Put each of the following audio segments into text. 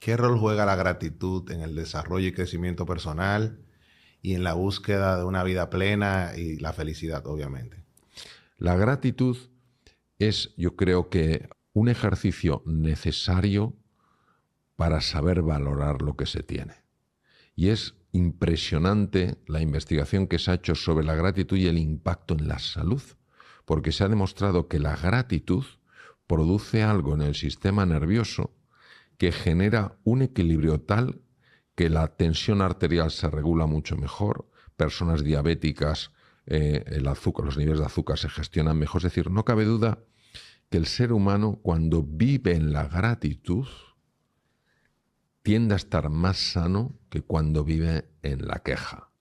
¿Qué rol juega la gratitud en el desarrollo y crecimiento personal y en la búsqueda de una vida plena y la felicidad, obviamente? La gratitud es, yo creo que, un ejercicio necesario para saber valorar lo que se tiene. Y es impresionante la investigación que se ha hecho sobre la gratitud y el impacto en la salud, porque se ha demostrado que la gratitud produce algo en el sistema nervioso que genera un equilibrio tal que la tensión arterial se regula mucho mejor, personas diabéticas, el azúcar, los niveles de azúcar se gestionan mejor. Es decir, no cabe duda que el ser humano, cuando vive en la gratitud, tiende a estar más sano que cuando vive en la queja.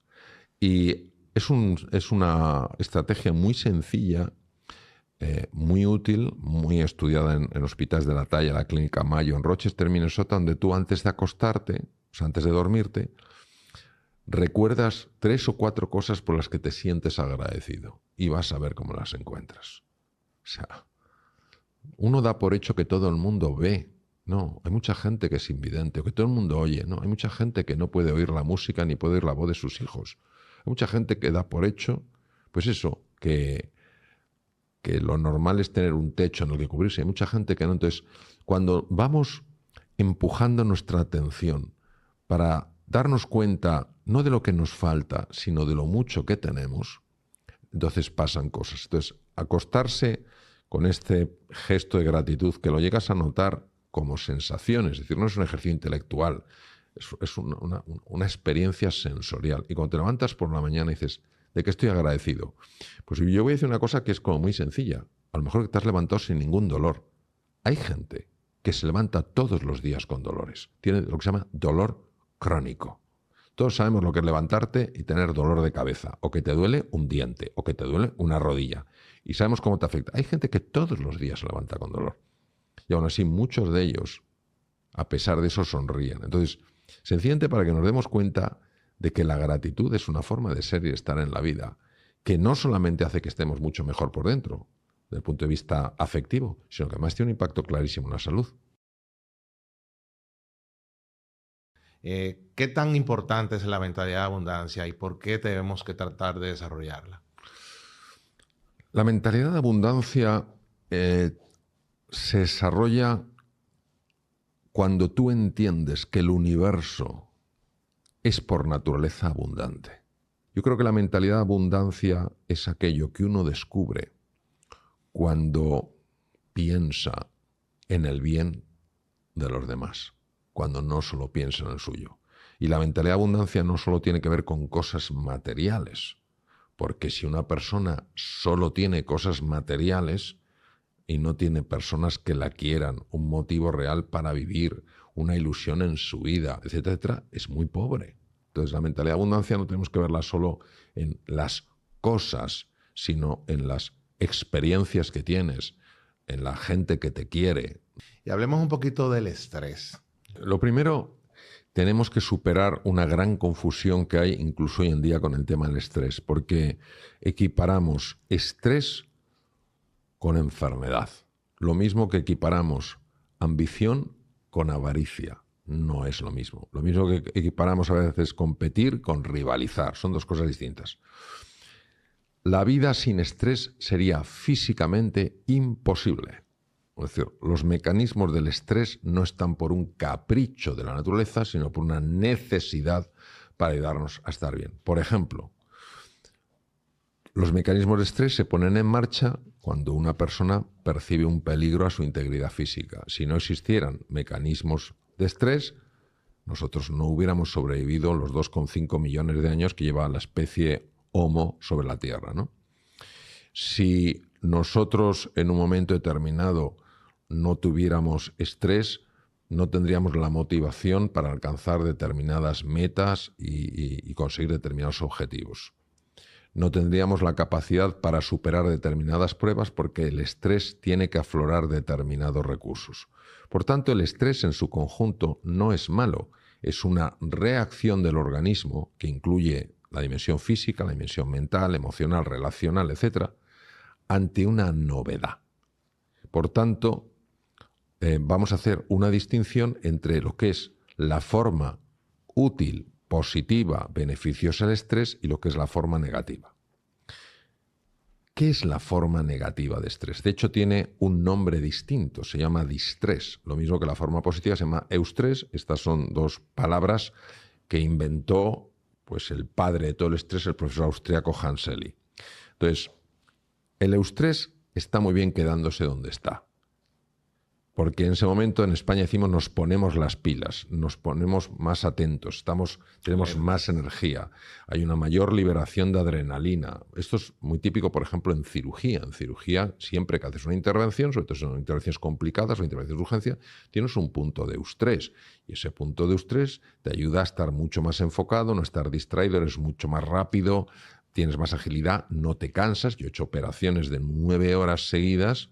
Y es una estrategia muy sencilla, muy útil, muy estudiada en hospitales de la talla, la Clínica Mayo, en Rochester, Minnesota, donde tú antes de acostarte, o sea, antes de dormirte, recuerdas 3 o 4 cosas por las que te sientes agradecido y vas a ver cómo las encuentras. O sea, uno da por hecho que todo el mundo ve. No, hay mucha gente que es invidente, o que todo el mundo oye. No, hay mucha gente que no puede oír la música ni puede oír la voz de sus hijos. Hay mucha gente que da por hecho, pues eso, que lo normal es tener un techo en el que cubrirse. Hay mucha gente que no. Entonces, cuando vamos empujando nuestra atención para darnos cuenta no de lo que nos falta, sino de lo mucho que tenemos, entonces pasan cosas. Entonces, acostarse con este gesto de gratitud, que lo llegas a notar como sensación, es decir, no es un ejercicio intelectual, es una experiencia sensorial. Y cuando te levantas por la mañana y dices, ¿de qué estoy agradecido? Pues yo voy a decir una cosa que es como muy sencilla. A lo mejor que te has levantado sin ningún dolor. Hay gente que se levanta todos los días con dolores. Tiene lo que se llama dolor crónico. Todos sabemos lo que es levantarte y tener dolor de cabeza, o que te duele un diente, o que te duele una rodilla. Y sabemos cómo te afecta. Hay gente que todos los días se levanta con dolor. Y aún así, muchos de ellos, a pesar de eso, sonríen. Entonces, sencillamente para que nos demos cuenta de que la gratitud es una forma de ser y estar en la vida, que no solamente hace que estemos mucho mejor por dentro, desde el punto de vista afectivo, sino que además tiene un impacto clarísimo en la salud. ¿Qué tan importante es la mentalidad de abundancia y por qué tenemos que tratar de desarrollarla? La mentalidad de abundancia se desarrolla cuando tú entiendes que el universo es por naturaleza abundante. Yo creo que la mentalidad de abundancia es aquello que uno descubre cuando piensa en el bien de los demás, cuando no solo piensa en el suyo. Y la mentalidad de abundancia no solo tiene que ver con cosas materiales, porque si una persona solo tiene cosas materiales y no tiene personas que la quieran, un motivo real para vivir, una ilusión en su vida, etcétera, etcétera, es muy pobre. Entonces, la mentalidad de abundancia no tenemos que verla solo en las cosas, sino en las experiencias que tienes, en la gente que te quiere. Y hablemos un poquito del estrés. Lo primero, tenemos que superar una gran confusión que hay incluso hoy en día con el tema del estrés, porque equiparamos estrés con enfermedad. Lo mismo que equiparamos ambición con avaricia. No es lo mismo. Lo mismo que equiparamos a veces competir con rivalizar. Son dos cosas distintas. La vida sin estrés sería físicamente imposible. Es decir, los mecanismos del estrés no están por un capricho de la naturaleza, sino por una necesidad para ayudarnos a estar bien. Por ejemplo, los mecanismos de estrés se ponen en marcha cuando una persona percibe un peligro a su integridad física. Si no existieran mecanismos de estrés, nosotros no hubiéramos sobrevivido los 2,5 millones de años que lleva la especie Homo sobre la Tierra, ¿no? Si nosotros en un momento determinado no tuviéramos estrés, no tendríamos la motivación para alcanzar determinadas metas y conseguir determinados objetivos. No tendríamos la capacidad para superar determinadas pruebas porque el estrés tiene que aflorar determinados recursos. Por tanto, el estrés en su conjunto no es malo, es una reacción del organismo que incluye la dimensión física, la dimensión mental, emocional, relacional, etc., ante una novedad. Por tanto, vamos a hacer una distinción entre lo que es la forma útil, positiva, beneficiosa del estrés y lo que es la forma negativa. ¿Qué es la forma negativa de estrés? De hecho, tiene un nombre distinto, se llama distrés. Lo mismo que la forma positiva se llama eustrés. Estas son dos palabras que inventó pues, el padre de todo el estrés, el profesor austríaco Hans Selye. Entonces, el eustrés está muy bien quedándose donde está. Porque en ese momento en España decimos nos ponemos las pilas, nos ponemos más atentos, tenemos más energía, hay una mayor liberación de adrenalina. Esto es muy típico, por ejemplo, en cirugía. En cirugía, siempre que haces una intervención, sobre todo si son intervenciones complicadas o intervenciones de urgencia, tienes un punto de eustrés. Y ese punto de eustrés te ayuda a estar mucho más enfocado, no estar distraído, eres mucho más rápido, tienes más agilidad, no te cansas. Yo he hecho operaciones de 9 horas seguidas,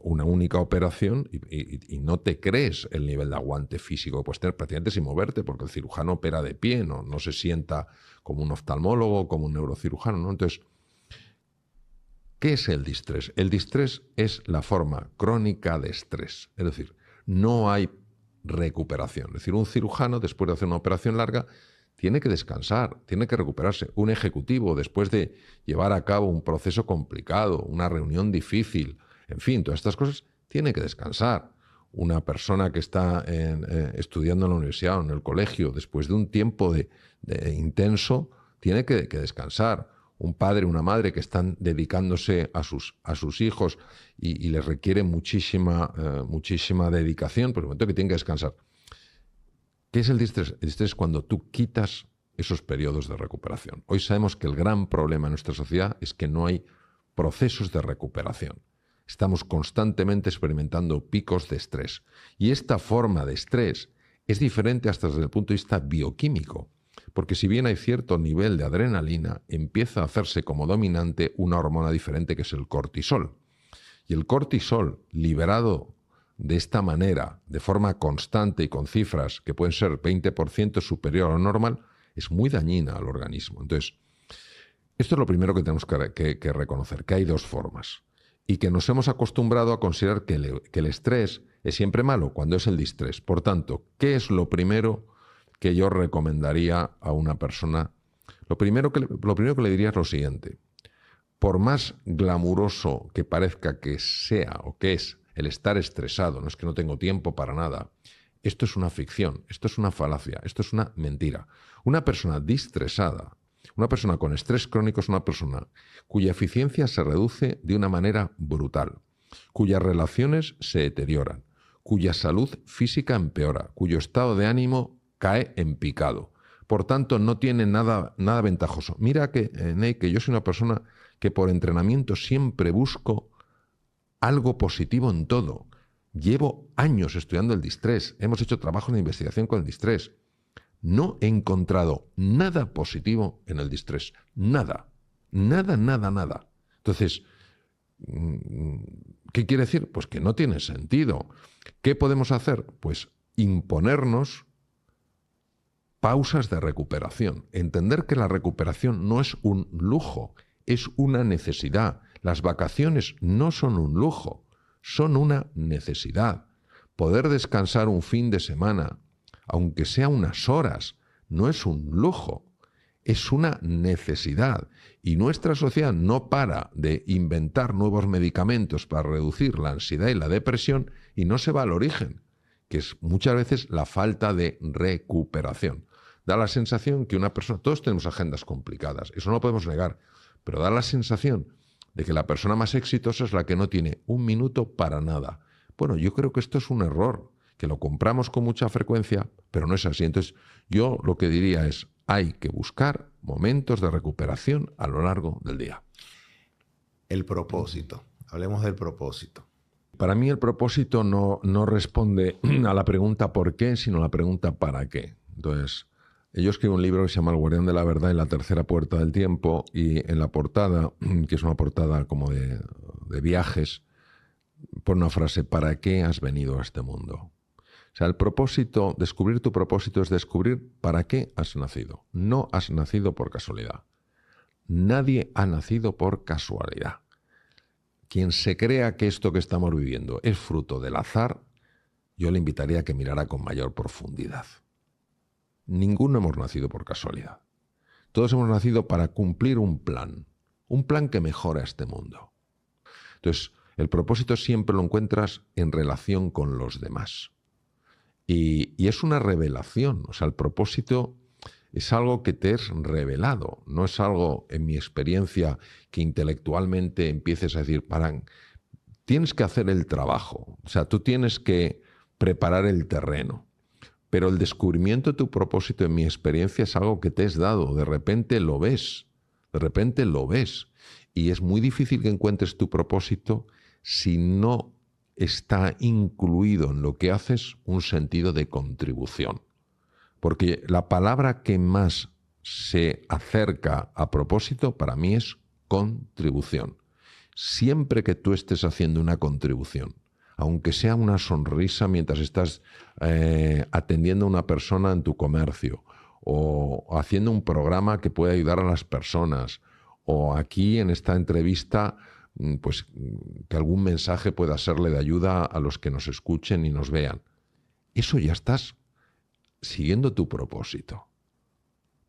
una única operación y no te crees el nivel de aguante físico que puedes tener prácticamente sin moverte, porque el cirujano opera de pie, no se sienta como un oftalmólogo, como un neurocirujano, ¿no? Entonces, ¿qué es el distrés? El distrés es la forma crónica de estrés, es decir, no hay recuperación. Es decir, un cirujano, después de hacer una operación larga, tiene que descansar, tiene que recuperarse. Un ejecutivo, después de llevar a cabo un proceso complicado, una reunión difícil, en fin, todas estas cosas, tiene que descansar. Una persona que está estudiando en la universidad o en el colegio, después de un tiempo de intenso, tiene que descansar. Un padre, una madre que están dedicándose a sus hijos y les requiere muchísima dedicación, por el momento que tienen que descansar. ¿Qué es el distrés? El distrés es cuando tú quitas esos periodos de recuperación. Hoy sabemos que el gran problema en nuestra sociedad es que no hay procesos de recuperación. Estamos constantemente experimentando picos de estrés. Y esta forma de estrés es diferente hasta desde el punto de vista bioquímico, porque si bien hay cierto nivel de adrenalina, empieza a hacerse como dominante una hormona diferente que es el cortisol. Y el cortisol, liberado de esta manera, de forma constante y con cifras que pueden ser 20% superior a lo normal, es muy dañina al organismo. Entonces, esto es lo primero que tenemos que reconocer, que hay dos formas. Y que nos hemos acostumbrado a considerar que el estrés es siempre malo cuando es el distrés. Por tanto, ¿qué es lo primero que yo recomendaría a una persona? Lo primero que le diría es lo siguiente. Por más glamuroso que parezca que sea o que es el estar estresado, no es que no tengo tiempo para nada, esto es una ficción, esto es una falacia, esto es una mentira. Una persona distresada, una persona con estrés crónico es una persona cuya eficiencia se reduce de una manera brutal, cuyas relaciones se deterioran, cuya salud física empeora, cuyo estado de ánimo cae en picado. Por tanto, no tiene nada ventajoso. Mira que, Ney, que yo soy una persona que por entrenamiento siempre busco algo positivo en todo. Llevo años estudiando el distrés, hemos hecho trabajos de investigación con el distrés. No he encontrado nada positivo en el distrés. Nada. Nada. Entonces, ¿qué quiere decir? Pues que no tiene sentido. ¿Qué podemos hacer? Pues imponernos pausas de recuperación. Entender que la recuperación no es un lujo, es una necesidad. Las vacaciones no son un lujo, son una necesidad. Poder descansar un fin de semana, aunque sea unas horas, no es un lujo, es una necesidad. Y nuestra sociedad no para de inventar nuevos medicamentos para reducir la ansiedad y la depresión y no se va al origen, que es muchas veces la falta de recuperación. Da la sensación que una persona, todos tenemos agendas complicadas, eso no lo podemos negar, pero da la sensación de que la persona más exitosa es la que no tiene un minuto para nada. Bueno, yo creo que esto es un error, que lo compramos con mucha frecuencia, pero no es así. Entonces, yo lo que diría es, hay que buscar momentos de recuperación a lo largo del día. El propósito. Hablemos del propósito. Para mí el propósito no responde a la pregunta ¿por qué?, sino a la pregunta ¿para qué? Entonces, yo escribo un libro que se llama El Guardián de la Verdad y la Tercera Puerta del Tiempo, y en la portada, que es una portada como de viajes, pone una frase: ¿para qué has venido a este mundo? O sea, el propósito, descubrir tu propósito es descubrir para qué has nacido. No has nacido por casualidad. Nadie ha nacido por casualidad. quien se crea que esto que estamos viviendo es fruto del azar, yo le invitaría a que mirara con mayor profundidad. Ninguno hemos nacido por casualidad. Todos hemos nacido para cumplir un plan que mejora este mundo. Entonces, el propósito siempre lo encuentras en relación con los demás. Y es una revelación. O sea, el propósito es algo que te es revelado. No es algo, en mi experiencia, que intelectualmente empieces a decir, tienes que hacer el trabajo. O sea, tú tienes que preparar el terreno. Pero el descubrimiento de tu propósito, en mi experiencia, es algo que te es dado. De repente lo ves. Y es muy difícil que encuentres tu propósito si no está incluido en lo que haces un sentido de contribución. Porque la palabra que más se acerca a propósito para mí es contribución. Siempre que tú estés haciendo una contribución, aunque sea una sonrisa mientras estás atendiendo a una persona en tu comercio, o haciendo un programa que pueda ayudar a las personas, o aquí en esta entrevista, pues que algún mensaje pueda serle de ayuda a los que nos escuchen y nos vean. Eso ya estás siguiendo tu propósito.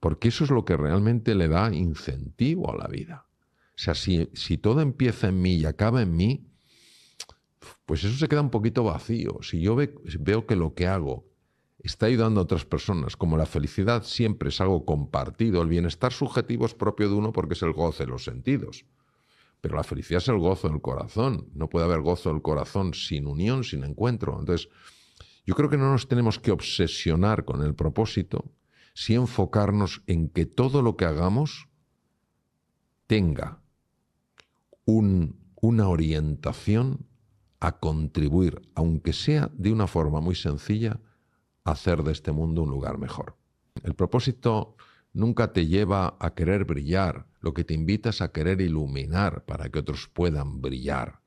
Porque eso es lo que realmente le da incentivo a la vida. O sea, si todo empieza en mí y acaba en mí, pues eso se queda un poquito vacío. Si yo veo que lo que hago está ayudando a otras personas, como la felicidad siempre es algo compartido, el bienestar subjetivo es propio de uno porque es el goce de los sentidos. Pero la felicidad es el gozo del corazón. No puede haber gozo del corazón sin unión, sin encuentro. Entonces, yo creo que no nos tenemos que obsesionar con el propósito, sí enfocarnos en que todo lo que hagamos tenga una orientación a contribuir, aunque sea de una forma muy sencilla, a hacer de este mundo un lugar mejor. El propósito nunca te lleva a querer brillar, lo que te invita es a querer iluminar para que otros puedan brillar.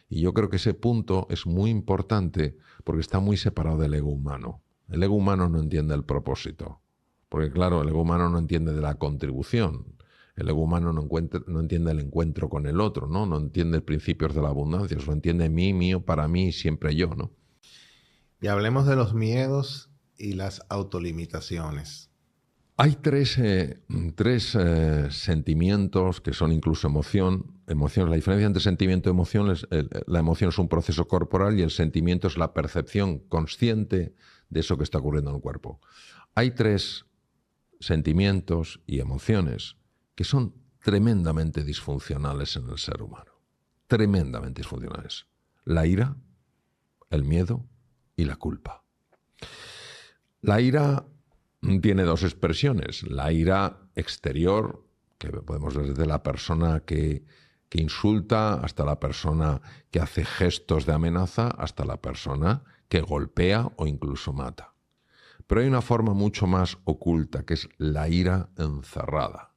Y yo creo que ese punto es muy importante porque está muy separado del ego humano. El ego humano no entiende el propósito, porque claro, el ego humano no entiende de la contribución. El ego humano no entiende el encuentro con el otro, ¿no? No entiende principios de la abundancia, solo entiende mí, mío, para mí, siempre yo, ¿no? Y hablemos de los miedos y las autolimitaciones. Hay tres sentimientos que son incluso emociones. La diferencia entre sentimiento y emoción es la emoción es un proceso corporal y el sentimiento es la percepción consciente de eso que está ocurriendo en el cuerpo. Hay tres sentimientos y emociones que son tremendamente disfuncionales en el ser humano. Tremendamente disfuncionales. La ira, el miedo y la culpa. La ira tiene dos expresiones. La ira exterior, que podemos ver desde la persona que insulta, hasta la persona que hace gestos de amenaza, hasta la persona que golpea o incluso mata. Pero hay una forma mucho más oculta, que es la ira encerrada,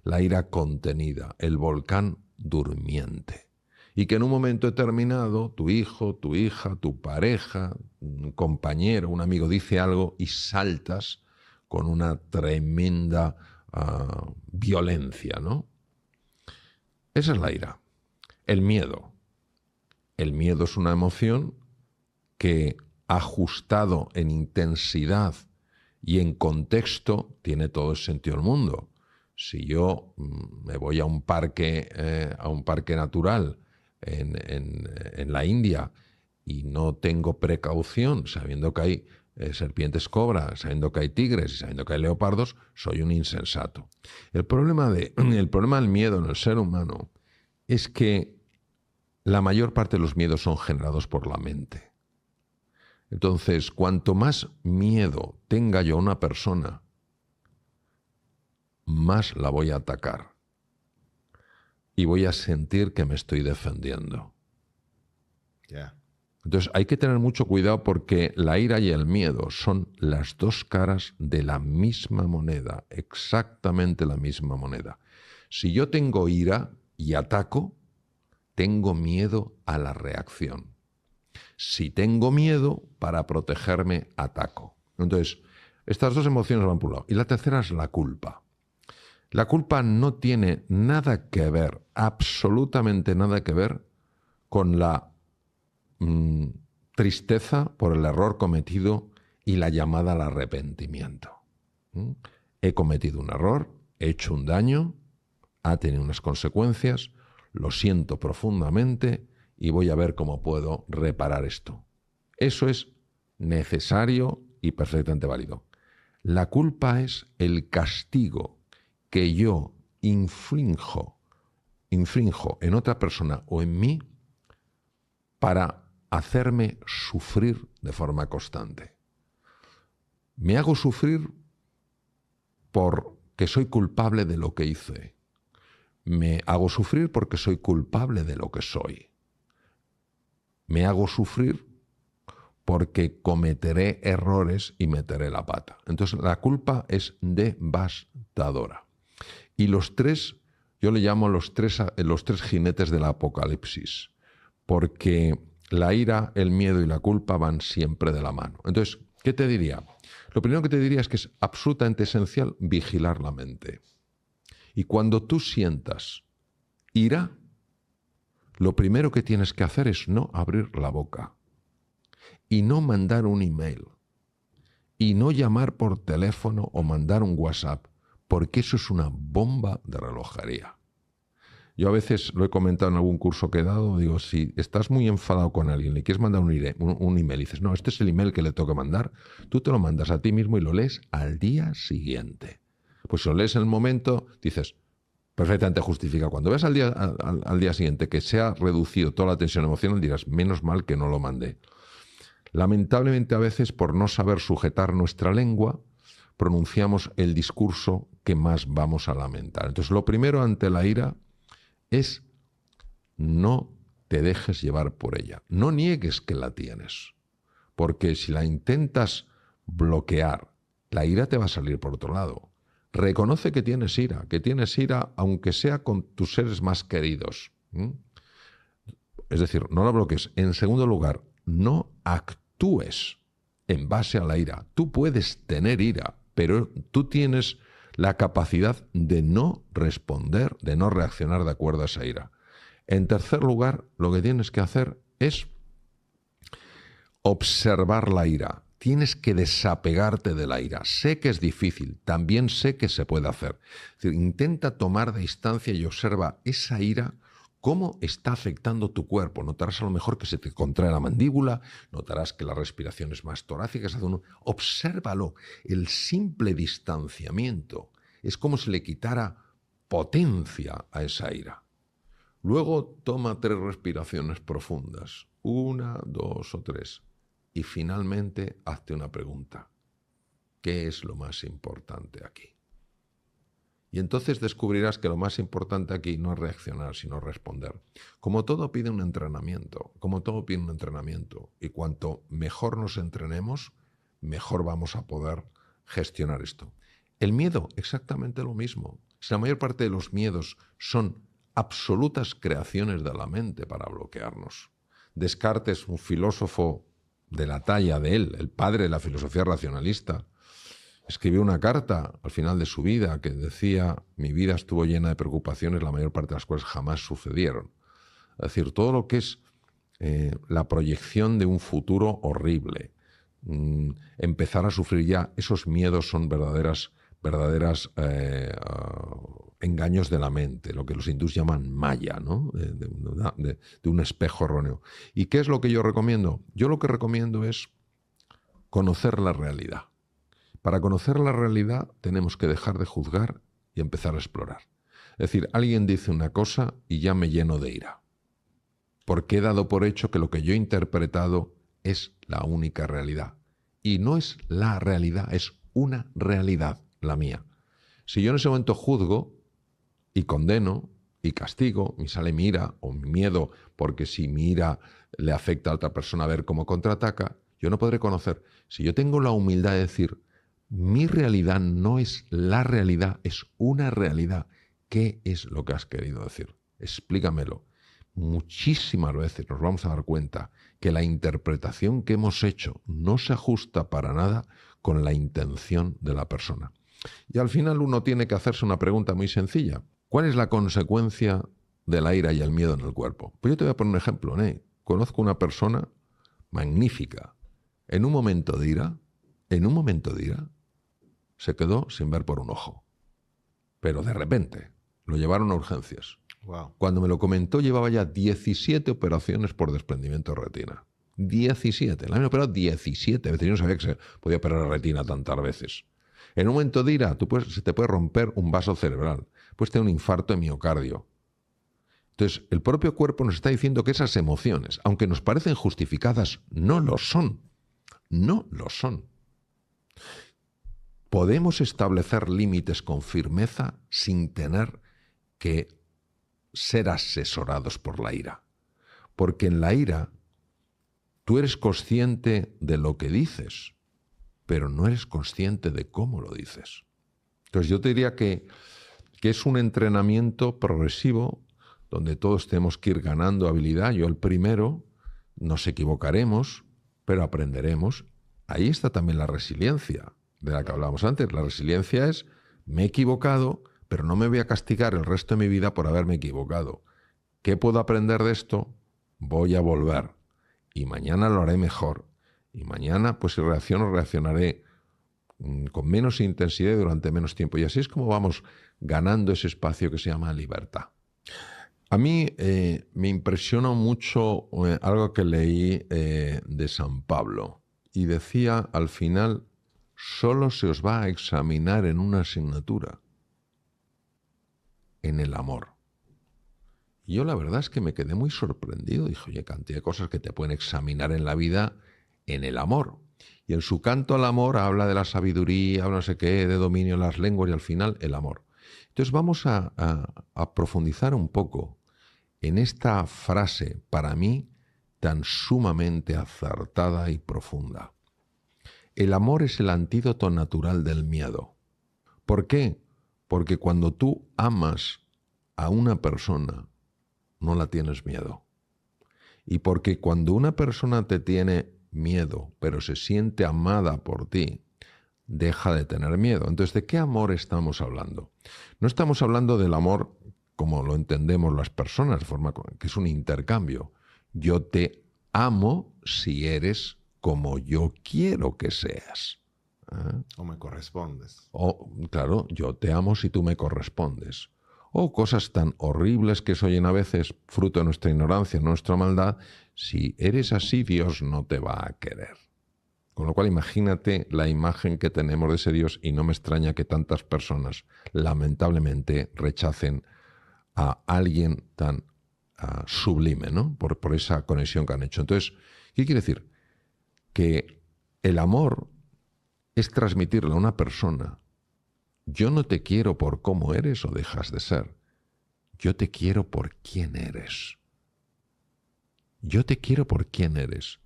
la ira contenida, el volcán durmiente. Y que en un momento determinado tu hijo, tu hija, tu pareja, un compañero, un amigo dice algo y saltas con una tremenda violencia, ¿no? Esa es la ira. El miedo. El miedo es una emoción que, ajustado en intensidad y en contexto, tiene todo el sentido del mundo. Si yo me voy a un parque natural en la India y no tengo precaución, sabiendo que hay serpientes cobra, sabiendo que hay tigres y sabiendo que hay leopardos, soy un insensato. El problema del miedo en el ser humano es que la mayor parte de los miedos son generados por la mente. Entonces, cuanto más miedo tenga yo a una persona, más la voy a atacar. Y voy a sentir que me estoy defendiendo. Yeah. Entonces hay que tener mucho cuidado porque la ira y el miedo son las dos caras de la misma moneda, exactamente la misma moneda. Si yo tengo ira y ataco, tengo miedo a la reacción. Si tengo miedo, para protegerme, ataco. Entonces, estas dos emociones van por un lado. Y la tercera es la culpa. La culpa no tiene nada que ver, absolutamente nada que ver, con la tristeza por el error cometido y la llamada al arrepentimiento. He cometido un error, he hecho un daño, ha tenido unas consecuencias, lo siento profundamente y voy a ver cómo puedo reparar esto. Eso es necesario y perfectamente válido. La culpa es el castigo que yo infrinjo en otra persona o en mí para hacerme sufrir de forma constante. Me hago sufrir porque soy culpable de lo que hice. Me hago sufrir porque soy culpable de lo que soy. Me hago sufrir porque cometeré errores y meteré la pata. Entonces la culpa es devastadora. Y los tres, yo le llamo los tres jinetes del apocalipsis, porque la ira, el miedo y la culpa van siempre de la mano. Entonces, ¿qué te diría? Lo primero que te diría es que es absolutamente esencial vigilar la mente. Y cuando tú sientas ira, lo primero que tienes que hacer es no abrir la boca y no mandar un email y no llamar por teléfono o mandar un WhatsApp, porque eso es una bomba de relojería. Yo a veces lo he comentado en algún curso que he dado, digo, si estás muy enfadado con alguien, le quieres mandar un email y dices, no, este es el email que le toca mandar, tú te lo mandas a ti mismo y lo lees al día siguiente. Pues si lo lees en el momento, dices, perfectamente justifica. Cuando ves al día siguiente que se ha reducido toda la tensión emocional, dirás, menos mal que no lo mandé. Lamentablemente a veces, por no saber sujetar nuestra lengua, pronunciamos el discurso que más vamos a lamentar. Entonces, lo primero ante la ira es no te dejes llevar por ella. No niegues que la tienes, porque si la intentas bloquear, la ira te va a salir por otro lado. Reconoce que tienes ira aunque sea con tus seres más queridos. Es decir, no la bloquees. En segundo lugar, no actúes en base a la ira. Tú puedes tener ira, pero tú tienes la capacidad de no responder, de no reaccionar de acuerdo a esa ira. En tercer lugar, lo que tienes que hacer es observar la ira. Tienes que desapegarte de la ira. Sé que es difícil, también sé que se puede hacer. Es decir, intenta tomar distancia y observa esa ira, cómo está afectando tu cuerpo. Notarás a lo mejor que se te contrae la mandíbula, notarás que la respiración es más torácica. Obsérvalo. El simple distanciamiento es como si le quitara potencia a esa ira. Luego toma 3 respiraciones profundas. 1, 2 o 3. Y finalmente hazte una pregunta. ¿Qué es lo más importante aquí? Y entonces descubrirás que lo más importante aquí no es reaccionar, sino responder. Como todo pide un entrenamiento, y cuanto mejor nos entrenemos, mejor vamos a poder gestionar esto. El miedo, exactamente lo mismo. Si la mayor parte de los miedos son absolutas creaciones de la mente para bloquearnos. Descartes, un filósofo de la talla de él, el padre de la filosofía racionalista, escribió una carta al final de su vida que decía: mi vida estuvo llena de preocupaciones, la mayor parte de las cuales jamás sucedieron. Es decir, todo lo que es la proyección de un futuro horrible, empezar a sufrir ya, esos miedos son verdaderas engaños de la mente, lo que los hindús llaman maya, ¿no? de un espejo erróneo. ¿Y qué es lo que yo recomiendo? Yo lo que recomiendo es conocer la realidad. Para conocer la realidad tenemos que dejar de juzgar y empezar a explorar. Es decir, alguien dice una cosa y ya me lleno de ira, porque he dado por hecho que lo que yo he interpretado es la única realidad. Y no es la realidad, es una realidad, la mía. Si yo en ese momento juzgo y condeno y castigo, me sale mi ira o mi miedo, porque si mi ira le afecta a otra persona a ver cómo contraataca, yo no podré conocer. Si yo tengo la humildad de decir, mi realidad no es la realidad, es una realidad. ¿Qué es lo que has querido decir? Explícamelo. Muchísimas veces nos vamos a dar cuenta que la interpretación que hemos hecho no se ajusta para nada con la intención de la persona. Y al final uno tiene que hacerse una pregunta muy sencilla. ¿Cuál es la consecuencia de la ira y el miedo en el cuerpo? Pues yo te voy a poner un ejemplo, ¿eh? Conozco una persona magnífica. En un momento de ira, se quedó sin ver por un ojo. Pero de repente lo llevaron a urgencias. Wow. Cuando me lo comentó, llevaba ya 17 operaciones por desprendimiento de retina. 17. La habían operado 17 veces. Yo no sabía que se podía operar la retina tantas veces. En un momento de ira, se te puede romper un vaso cerebral. Puedes tener un infarto de miocardio. Entonces, el propio cuerpo nos está diciendo que esas emociones, aunque nos parecen justificadas, no lo son. No lo son. Podemos establecer límites con firmeza sin tener que ser asesorados por la ira. Porque en la ira tú eres consciente de lo que dices, pero no eres consciente de cómo lo dices. Entonces yo te diría que es un entrenamiento progresivo donde todos tenemos que ir ganando habilidad. Yo el primero, nos equivocaremos, pero aprenderemos. Ahí está también la resiliencia de la que hablábamos antes. La resiliencia es, me he equivocado, pero no me voy a castigar el resto de mi vida por haberme equivocado. ¿Qué puedo aprender de esto? Voy a volver. Y mañana lo haré mejor. Y mañana, pues si reacciono, reaccionaré con menos intensidad y durante menos tiempo. Y así es como vamos ganando ese espacio que se llama libertad. A mí me impresionó mucho algo que leí de San Pablo. Y decía, al final, solo se os va a examinar en una asignatura, en el amor. Y yo la verdad es que me quedé muy sorprendido. Dije, oye, cantidad de cosas que te pueden examinar en la vida en el amor. Y en su canto al amor habla de la sabiduría, habla no sé qué, de dominio de las lenguas y al final el amor. Entonces vamos a profundizar un poco en esta frase, para mí, tan sumamente acertada y profunda. El amor es el antídoto natural del miedo. ¿Por qué? Porque cuando tú amas a una persona, no la tienes miedo. Y porque cuando una persona te tiene miedo, pero se siente amada por ti, deja de tener miedo. Entonces, ¿de qué amor estamos hablando? No estamos hablando del amor como lo entendemos las personas, de forma que es un intercambio. Yo te amo si eres como yo quiero que seas. ¿Eh? O me correspondes. O, claro, yo te amo si tú me correspondes. O cosas tan horribles que se oyen a veces, fruto de nuestra ignorancia, nuestra maldad, si eres así, Dios no te va a querer. Con lo cual, imagínate la imagen que tenemos de ese Dios y no me extraña que tantas personas, lamentablemente, rechacen a alguien tan sublime, ¿no? Por esa conexión que han hecho. Entonces, ¿qué quiere decir? Que el amor es transmitirle a una persona: yo no te quiero por cómo eres o dejas de ser. Yo te quiero por quién eres. Yo te quiero por quién eres.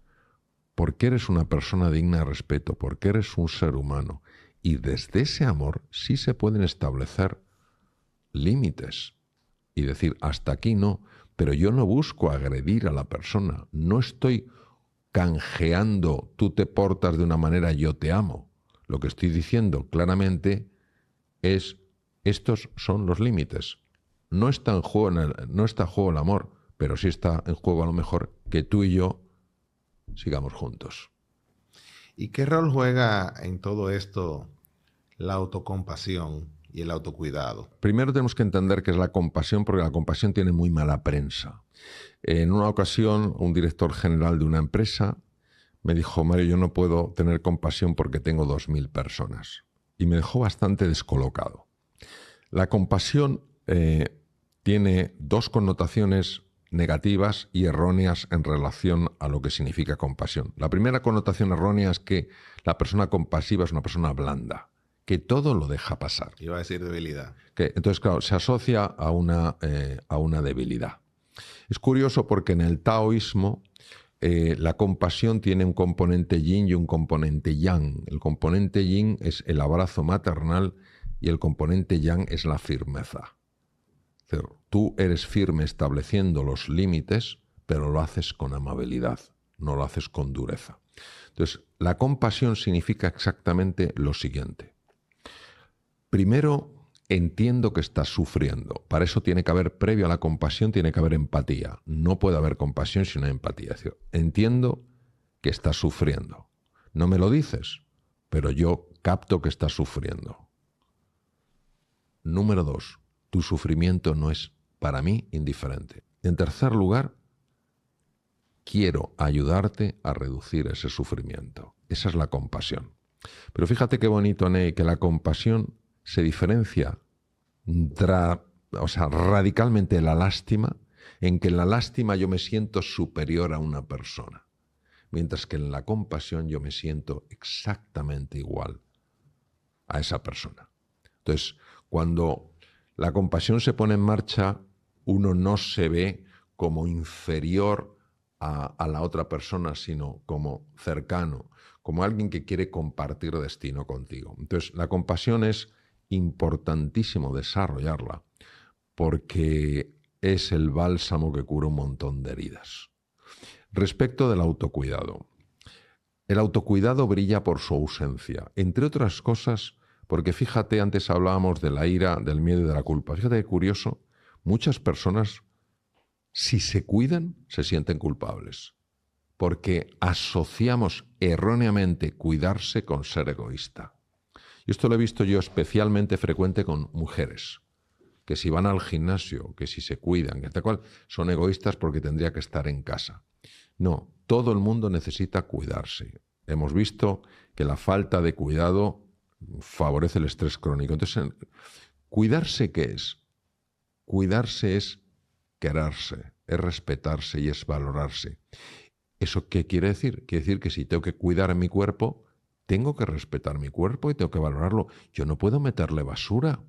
Porque eres una persona digna de respeto, porque eres un ser humano. Y desde ese amor sí se pueden establecer límites. Y decir, hasta aquí no, pero yo no busco agredir a la persona. No estoy canjeando, tú te portas de una manera, yo te amo. Lo que estoy diciendo claramente es, estos son los límites. No está en juego el amor, pero sí está en juego a lo mejor que tú y yo sigamos juntos. ¿Y qué rol juega en todo esto la autocompasión y el autocuidado? Primero tenemos que entender qué es la compasión, porque la compasión tiene muy mala prensa. En una ocasión, un director general de una empresa me dijo, Mario, yo no puedo tener compasión porque tengo 2.000 personas. Y me dejó bastante descolocado. La compasión tiene dos connotaciones negativas y erróneas en relación a lo que significa compasión. La primera connotación errónea es que la persona compasiva es una persona blanda, que todo lo deja pasar. Iba a decir debilidad. Entonces, claro, se asocia a una debilidad. Es curioso porque en el taoísmo la compasión tiene un componente yin y un componente yang. El componente yin es el abrazo maternal y el componente yang es la firmeza. Es decir, tú eres firme estableciendo los límites, pero lo haces con amabilidad, no lo haces con dureza. Entonces, la compasión significa exactamente lo siguiente. Primero, entiendo que estás sufriendo. Para eso tiene que haber, previo a la compasión, tiene que haber empatía. No puede haber compasión sin una empatía. Es decir, entiendo que estás sufriendo. No me lo dices, pero yo capto que estás sufriendo. Número 2, tu sufrimiento no es, para mí, indiferente. En tercer lugar, quiero ayudarte a reducir ese sufrimiento. Esa es la compasión. Pero fíjate qué bonito, Ney, que la compasión se diferencia radicalmente de la lástima, en que en la lástima yo me siento superior a una persona, mientras que en la compasión yo me siento exactamente igual a esa persona. Entonces, cuando la compasión se pone en marcha, uno no se ve como inferior a la otra persona, sino como cercano, como alguien que quiere compartir destino contigo. Entonces, la compasión es importantísimo desarrollarla porque es el bálsamo que cura un montón de heridas. Respecto del autocuidado. El autocuidado brilla por su ausencia, entre otras cosas, porque fíjate, antes hablábamos de la ira, del miedo y de la culpa. Fíjate qué curioso, muchas personas, si se cuidan, se sienten culpables, porque asociamos erróneamente cuidarse con ser egoísta. Y esto lo he visto yo especialmente frecuente con mujeres, que si van al gimnasio, que si se cuidan, que tal cual, son egoístas porque tendría que estar en casa. No, todo el mundo necesita cuidarse. Hemos visto que la falta de cuidado favorece el estrés crónico. Entonces, ¿cuidarse qué es? Cuidarse es quererse, es respetarse y es valorarse. ¿Eso qué quiere decir? Quiere decir que si tengo que cuidar mi cuerpo, tengo que respetar mi cuerpo y tengo que valorarlo. Yo no puedo meterle basura.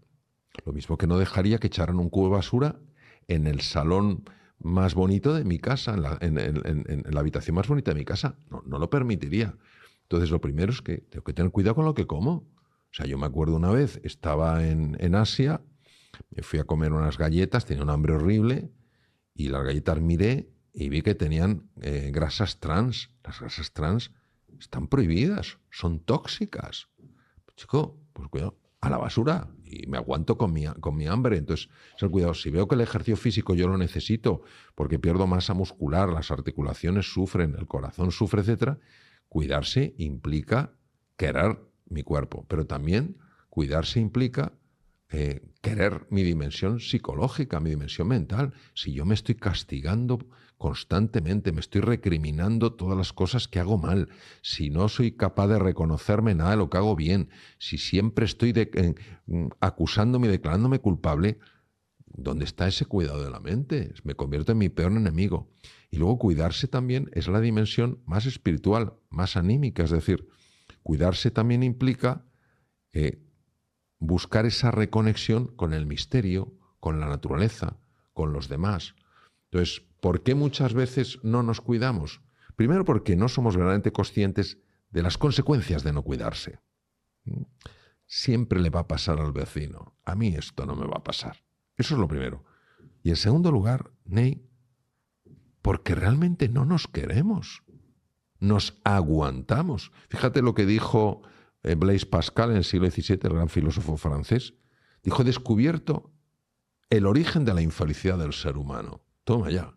Lo mismo que no dejaría que echaran un cubo de basura en el salón más bonito de mi casa, en la habitación más bonita de mi casa. No lo permitiría. Entonces, lo primero es que tengo que tener cuidado con lo que como. O sea, yo me acuerdo una vez, estaba en Asia, me fui a comer unas galletas, tenía un hambre horrible, y las galletas miré y vi que tenían grasas trans. Las grasas trans están prohibidas, son tóxicas. Chico, pues cuidado, a la basura, y me aguanto con mi hambre. Entonces, cuidado, si veo que el ejercicio físico yo lo necesito porque pierdo masa muscular, las articulaciones sufren, el corazón sufre, etc., cuidarse implica querer mi cuerpo, pero también cuidarse implica querer mi dimensión psicológica, mi dimensión mental. Si yo me estoy castigando constantemente, me estoy recriminando todas las cosas que hago mal, si no soy capaz de reconocerme nada de lo que hago bien, si siempre estoy acusándome y declarándome culpable, ¿dónde está ese cuidado de la mente? Me convierto en mi peor enemigo. Y luego cuidarse también es la dimensión más espiritual, más anímica, es decir, cuidarse también implica buscar esa reconexión con el misterio, con la naturaleza, con los demás. Entonces, ¿por qué muchas veces no nos cuidamos? Primero, porque no somos verdaderamente conscientes de las consecuencias de no cuidarse. Siempre le va a pasar al vecino. A mí esto no me va a pasar. Eso es lo primero. Y en segundo lugar, Ney, porque realmente no nos queremos. Nos aguantamos. Fíjate lo que dijo Blaise Pascal en el siglo XVII, el gran filósofo francés. Dijo, he descubierto el origen de la infelicidad del ser humano. Toma ya.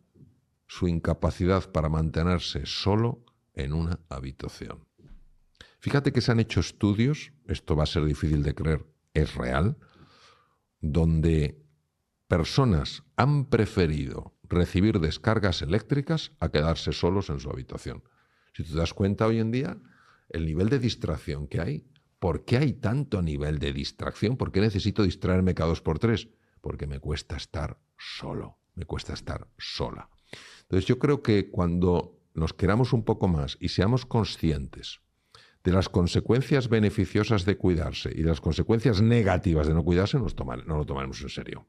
Su incapacidad para mantenerse solo en una habitación. Fíjate que se han hecho estudios, esto va a ser difícil de creer, es real, donde personas han preferido recibir descargas eléctricas a quedarse solos en su habitación. Si tú te das cuenta hoy en día, el nivel de distracción que hay, ¿por qué hay tanto nivel de distracción? ¿Por qué necesito distraerme cada 2x3? Porque me cuesta estar solo, me cuesta estar sola. Entonces yo creo que cuando nos queramos un poco más y seamos conscientes de las consecuencias beneficiosas de cuidarse y de las consecuencias negativas de no cuidarse, no lo tomaremos en serio.